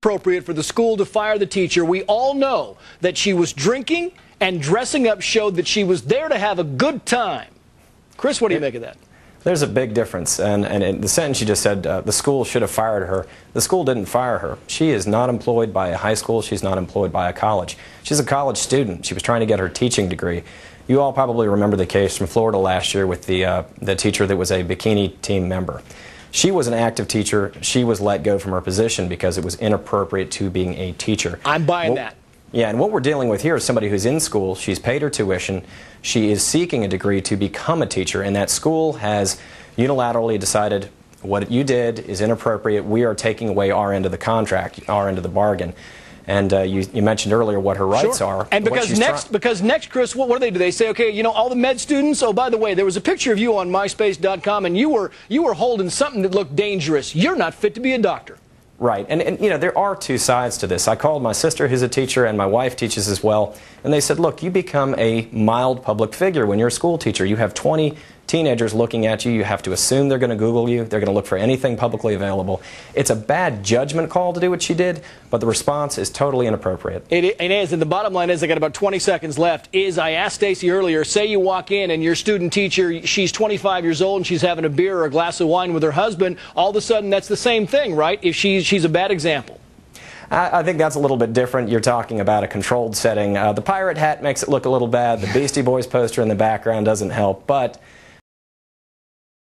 appropriate for the school to fire the teacher. We all know that she was drinking, and dressing up showed that she was there to have a good time. Chris, what do you make of that? There's a big difference, and in the sentence you just said, the school should have fired her. The school didn't fire her. She is not employed by a high school. She's not employed by a college. She's a college student. She was trying to get her teaching degree. You all probably remember the case from Florida last year with the teacher that was a bikini team member. She was an active teacher. She was let go from her position because it was inappropriate to being a teacher. I'm buying that. Yeah, and what we're dealing with here is somebody who's in school, she's paid her tuition, she is seeking a degree to become a teacher, and that school has unilaterally decided what you did is inappropriate, we are taking away our end of the contract, our end of the bargain. And you mentioned earlier what her rights are. And because next, Chris, what do? They say, okay, you know, all the med students, oh, by the way, there was a picture of you on MySpace.com, and you were holding something that looked dangerous. You're not fit to be a doctor. Right, and you know, there are two sides to this. I called my sister, who's a teacher, and my wife teaches as well, and they said, look, you become a mild public figure when you're a school teacher. You have 20 teenagers looking at you. You have to assume they're going to Google you. They're going to look for anything publicly available. It's a bad judgment call to do what she did, but the response is totally inappropriate. It is, and the bottom line is, I got about 20 seconds left, is I asked Stacy earlier, say you walk in and your student teacher, she's 25 years old and she's having a beer or a glass of wine with her husband, all of a sudden that's the same thing, right? If she's a bad example. I think that's a little bit different. You're talking about a controlled setting. The pirate hat makes it look a little bad. The Beastie Boys poster in the background doesn't help, but